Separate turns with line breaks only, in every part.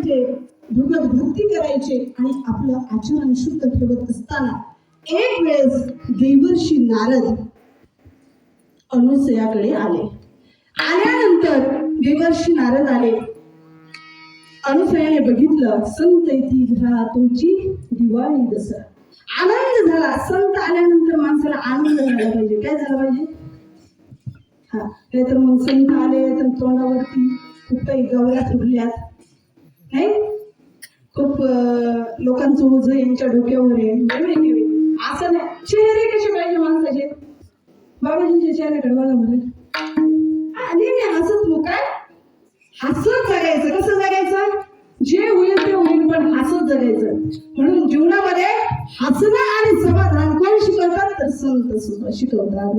तिथे भगवत भक्ती करायचे आणि आपलं आचरण शुद्ध ठेवत असताना एक वेळेस देवर्षी नारद अनुसयाकडे आले. आल्यानंतर देवर्षी नारद आले. अनुसयाने बघितलं, संत येती घरा तुमची दिवाळी दसरा. आनंद झाला. संत आल्यानंतर माणसाला आनंद झाला पाहिजे. काय झालं पाहिजे? हा, नाहीतर मग संत आले तर तोंडावरती खूप काही गवऱ्या फुटल्यात, नाही, खूप लोकांचं ओझं यांच्या डोक्यावर आहे, असं नाही. चेहरे कसे पाहिजे माणसाचे? बाबाजींचे चेहऱ्याकडे बघा बरं. आणि हसत हो, काय हसत जगायचं. कसं जगायचं? जे होईल ते होईल, पण हसत जगायचं. म्हणून जीवनामध्ये हसणं आणि समाधान कोण शिकवतात? तर संत सुद्धा शिकवतात.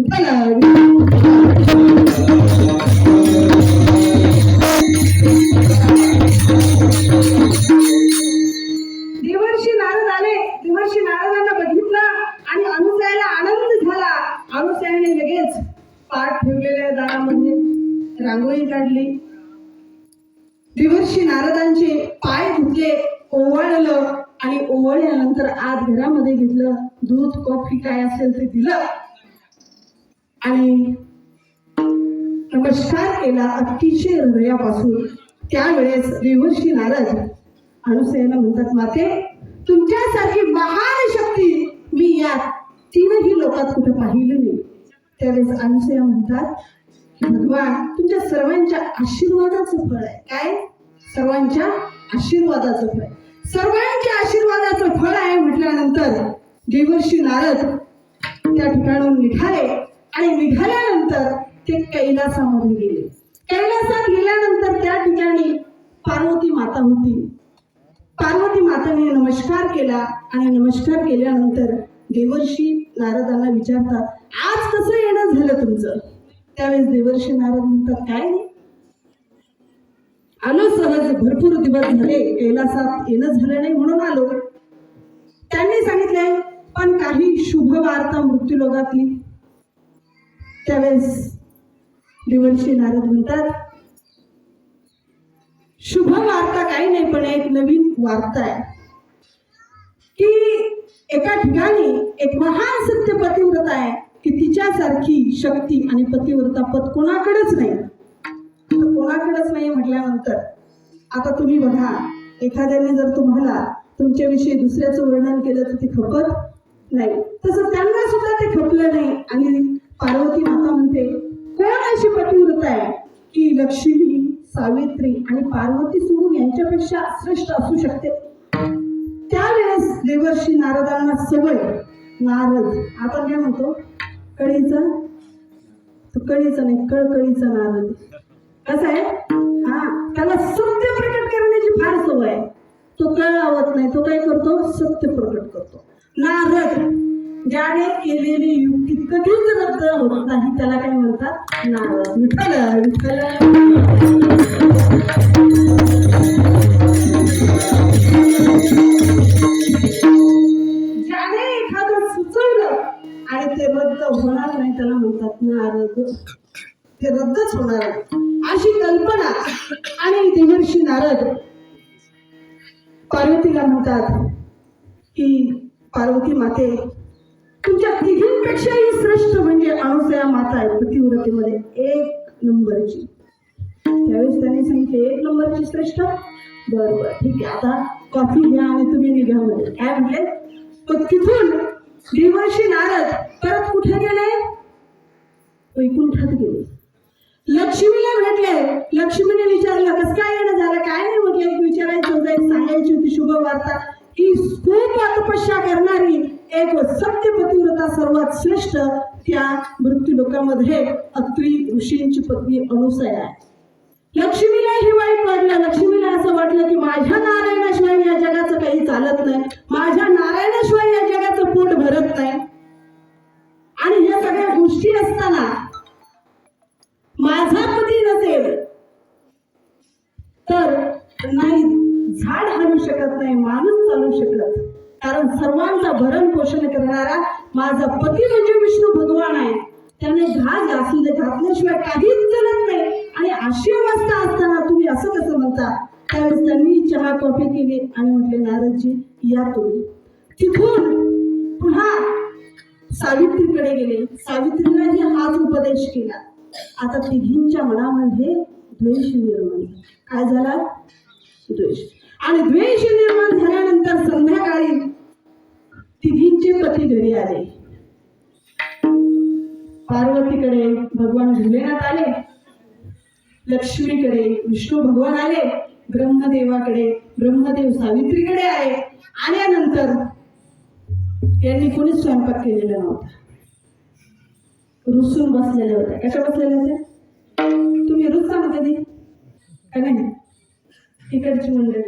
देवर्षी नारद आले. देवर्षी नारदांना बघितलं आणि अनुसयाला आनंद झाला. अनुसयाने लगेच पाठ ठेवलेल्या दारामध्ये रांगोळी काढली. देवर्षी नारदांचे पाय धुतले, ओवाळलं आणि ओवाळल्यानंतर आत घरामध्ये घेतलं. दूध कॉफी काय असेल ते दिलं आणि नमस्कार केला अतिशय हृदयापासून. त्यावेळेस देवर्षी नारद अनुसयाला म्हणतात, माते, तुमच्यासारखी महान शक्ती मी या तीनही लोकात कुठे पाहिलं नाही. त्यावेळेस अनुसया म्हणतात, भगवान तुमच्या सर्वांच्या आशीर्वादाचं फळ आहे. काय? सर्वांच्या आशीर्वादाचं फळ. सर्वांच्या आशीर्वादाचं फळ आहे म्हटल्यानंतर देवर्षी नारद त्या ठिकाणून निघाले आणि निघाल्यानंतर ते कैलासामध्ये गेले. कैलासात गेल्यानंतर त्या ठिकाणी पार्वती माता होती. पार्वती माताने नमस्कार केला आणि नमस्कार केल्यानंतर देवर्षी नारदांना विचारतात, आज कसं येणं झालं तुमचं? त्यावेळेस देवर्षी नारद म्हणतात, काय नाही, आलो सहज, भरपूर दिवस झाले कैलासात येणं झालं नाही म्हणून आलो. त्यांनी सांगितलंय, पण काही शुभ वार्ता मृत्यूलोकातली. त्यावेळेस देवर्षी नारद म्हणतात, शुभ वार्ता काही नाही, पण एक नवीन वार्ता आहे की एका ठिकाणी एक महान सत्य पतिव्रता आहे की तिच्यासारखी शक्ती आणि पतिव्रता पद कोणाकडेच नाही. कोणाकडेच नाही म्हटल्यानंतर आता तुम्ही बघा, एखाद्याने जर तुम्हाला तुमच्याविषयी दुसऱ्याचं वर्णन केलं तर ते खपत नाही, तसं त्यांना सुद्धा ते खपलं नाही. आणि पार्वती माता म्हणते, कोण अशी पतिव्रता आहे की लक्ष्मी, सावित्री आणि पार्वती सोडून यांच्यापेक्षा श्रेष्ठ असू शकते? त्यावेळेस देवर्षी नारदांना सवय, नारद आपण काय म्हणतो, कळीचा, तो कळीचा नाही, कळकळीचा नारद. कसं आहे? हा, त्याला सत्य प्रकट करण्याची फार सवय आहे. तो कळ लावत नाही, तो काय करतो? सत्य प्रकट करतो. नारद ज्याने केलेली युक्ती कधीच रद्द होत नाही त्याला काय म्हणतात? नारद. विठ्ठल विठ्ठल. ज्याने एखादं सुचवलं आणि ते रद्द होणार नाही त्याला म्हणतात नारद. ते रद्दच होणार अशी कल्पना. आणि देवर्षी नारद पार्वतीला म्हणतात की पार्वती माते, तुमच्या तिघींपेक्षाही श्रेष्ठ म्हणजे अनुसया माता आहे, पतिव्रतेमध्ये एक नंबरची. त्यावेळेस त्याने सांगितले, एक नंबरची श्रेष्ठ? बरोबर, ठीक आहे, आता कॉफी घ्या आणि तुम्ही निघा मध्ये. काय म्हटले? पण तिथून देवर्षी नारद परत कुठे गेले? वैकुंठात गेले. लक्ष्मीला भेटले. लक्ष्मीने विचारलं, कसं काय येणं झालं? काय नाही म्हटलं, एक विचारायचं होतं, एक सांगायची होती शुभ वार्ता की खूप तपस्या करणारी एक सत्य पतिव्रता सर्वात श्रेष्ठ त्या मृत्यू लोकांमध्ये अत्रि ऋषींची पत्नी अनुसया आहे. लक्ष्मीला हे वाईट वाटलं. लक्ष्मीला असं वाटलं की माझ्या नारायणाशिवाय या जगाचं काही चालत नाही, माझ्या नारायणाशिवाय या जगाचं पोट भरत नाही. आणि या सगळ्या गोष्टी असताना माझा पती नसेल तर नाही झाड हलू शकत नाही, माणूस चालू शकत. कारण सर्वांचा भरण पोषण करणारा माझा पती म्हणजे विष्णू भगवान आहे. त्याने घास घातल्याशिवाय काहीच चालत नाही. आणि अशी अवस्था असताना तुम्ही असं कसं म्हणता? त्यावेळेस त्यांनी चहा कॉफी केली आणि म्हटले नारदजी या तुम्ही. तिथून पुन्हा सावित्रीकडे गेले. सावित्रीलाही हाच उपदेश केला. आता तिघींच्या मनामध्ये द्वेष निर्माण झाला. काय झाला? द्वेष. आणि द्वेष निर्माण झाल्यानंतर संध्याकाळी तिघींचे पती घरी आले. पार्वतीकडे भगवान भोलेनाथ आले, लक्ष्मीकडे विष्णू भगवान आले, ब्रह्मदेवाकडे ब्रह्मदेव सावित्रीकडे आले. आल्यानंतर यांनी कोणीच स्वयंपाक केलेला नव्हता. रुसून बसलेल्या होत्या. कशा बसलेल्या होत्या? तुम्ही रुसता ना कधी का नाही? इकडची मंडळी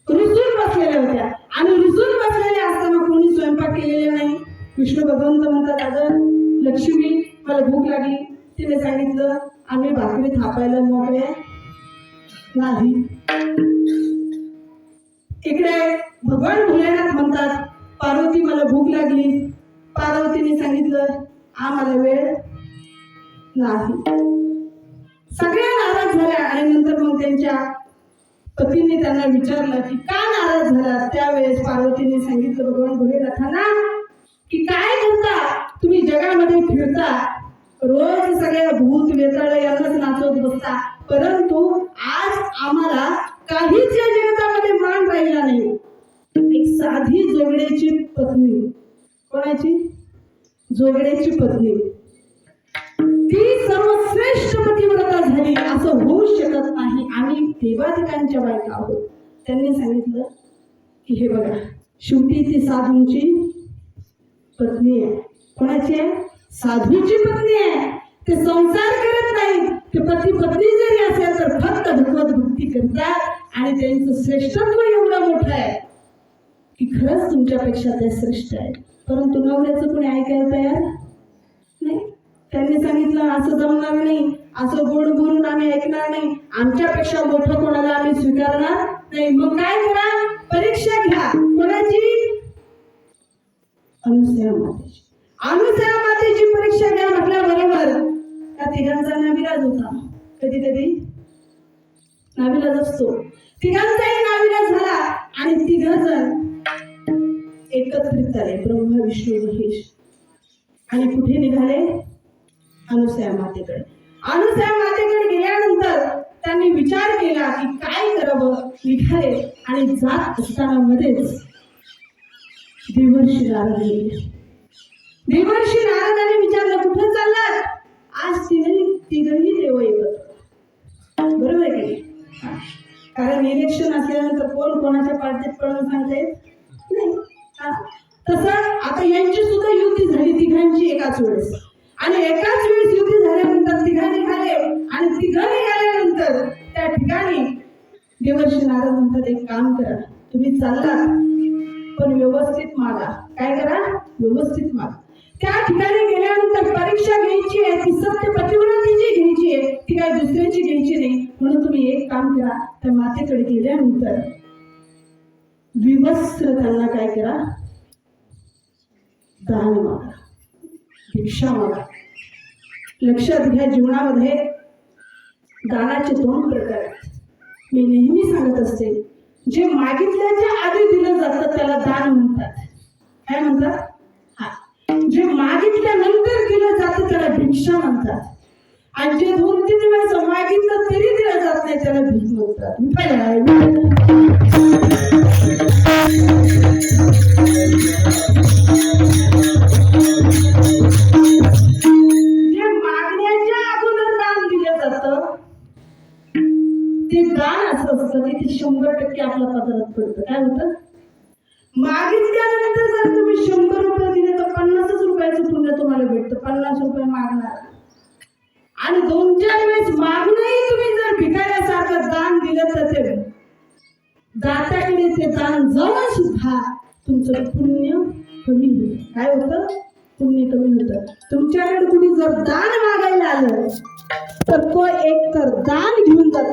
रुसून बसलेल्या होत्या. आणि रुसून बसलेल्या असताना कोणी स्वयंपाक केलेला नाही. विष्णू भगवंत म्हणतात, अगं लक्ष्मी मला भूक लागली. तिने सांगितलं आम्ही भाकरी थापायला मोकळे नाही. इकडे भगवान भोलेनाथ म्हणतात पार्वती मला भूक लागली. पार्वतीने सांगितलं आम्हाला वेळ नाही. सगळ्या नाराज झाल्या. आणि नंतर मग त्यांच्या पतीने त्यांना विचारलं की का नाराज झाला. त्यावेळेस पार्वतीने सांगितलं भगवान भोलेनाथांना की काय करता तुम्ही जगामध्ये फिरता, रोज सगळ्या भूत वेताळ यांनाच नाचवत बसता, परंतु आज आम्हाला काहीच या जगतामध्ये मान राहिला नाही. एक साधी जोगड्याची पत्नी, कोणाची? जोगड्याची पत्नी, ती सर्वश्रेष्ठ पतिव्रता झाली असं होऊ शकत नाही. आम्ही देवाधिकांच्या बायका आहोत. त्यांनी सांगितलं की हे बघा शेवटी ती साधूंची पत्नी आहे. कोणाची आहे? साधूची पत्नी आहे. ते संसार करत नाही. ते पती पत्नी जरी असेल तर फक्त भगवत भक्ती करतात. आणि त्यांचं श्रेष्ठत्व एवढं मोठं आहे की खरंच तुमच्यापेक्षा ते श्रेष्ठ आहे. परंतु नवऱ्याचं कोणी ऐकायला तयार नाही. त्यांनी सांगितलं असं जमणार नाही, असं गोड बोलून आम्ही ऐकणार नाही, आमच्यापेक्षा मोठं कोणाला आम्ही स्वीकारणार नाही. मग काय करा? परीक्षा घ्या. कोणाची? अनुसया मातेची. अनुसया मातेची परीक्षा घ्या म्हटल्याबरोबर त्या तिघांचा नाविलाज होता. कधी कधी नाविलाज असतो. तिघांचाही नाविलाज झाला आणि तिघजण एकत्रित आले, ब्रह्मा विष्णू महेश. आणि कुठे निघाले? अनुसया मातेकडे. अनुसया मातेकडे गेल्यानंतर त्यांनी विचार केला की काय करावं. निघाले आणि जात असताना मध्येच देवर्षी नारद गेले. देवर्षी नारदाने विचारलं कुठे चाललात? आज तिघही देव एकत्र. बरोबर आहे की? कारण इलेक्शन असल्यानंतर कोण कोणाच्या पार्टीत पडून सांगते नाही. तसं आता यांची सुद्धा युती झाली तिघांची एकाच वेळेस. आणि एकाच वेळेस युती झाल्यानंतर तिघा निघाले. आणि तिघा निघाल्यानंतर त्या ठिकाणी देवर्षी नारद म्हणतात एक काम करा, तुम्ही चाललात पण व्यवस्थित मागा. काय करा? व्यवस्थित मागा. त्या ठिकाणी गेल्यानंतर परीक्षा घ्यायची आहे, ती सत्य पतिव्रतेची घ्यायची आहे, ती काय दुसऱ्याची घ्यायची नाही. म्हणून तुम्ही एक काम करा, त्या मातेकडे गेल्यानंतर विवस्त्र त्यांना काय करा? दान मागा, भिक्षा मागा. लक्षात घ्या जीवनामध्ये दानाचे दोन प्रकार आहेत. मी नेहमी सांगत असते, जे मागितल्याच्या आधी दिलं जातं त्याला दान म्हणतात. काय म्हणतात? जे मागितल्यानंतर दिलं जातं त्याला भिक्षा म्हणतात. आणि जे 2-3 वेळेस मागितलं तरी दिलं जात नाही त्याला भीक म्हणतात. जे मागण्याच्या अगोदर दान दिलं जातं ते दान असं असतं की ते 100% आपल्या पदरात पडतं. काय होतं? मागितल्यानंतर जर तुम्ही 100 रुपये दिले तर 50 रुपयाचं पुण्य तुम्हाला भेटतं. 50 रुपये मागणार. आणि 2-4 वेळेस मागूनही तुम्ही जर भिकाऱ्यासारखं दान दिलं तर ते दात्याकडे ते दान जाऊन सुद्धा तुमचं पुण्य कमी होतं. काय होतं? पुण्य कमी होतं. तुमच्याकडे कुणी जर दान मागायला आलं तर तो एक तर दान घेऊन जातो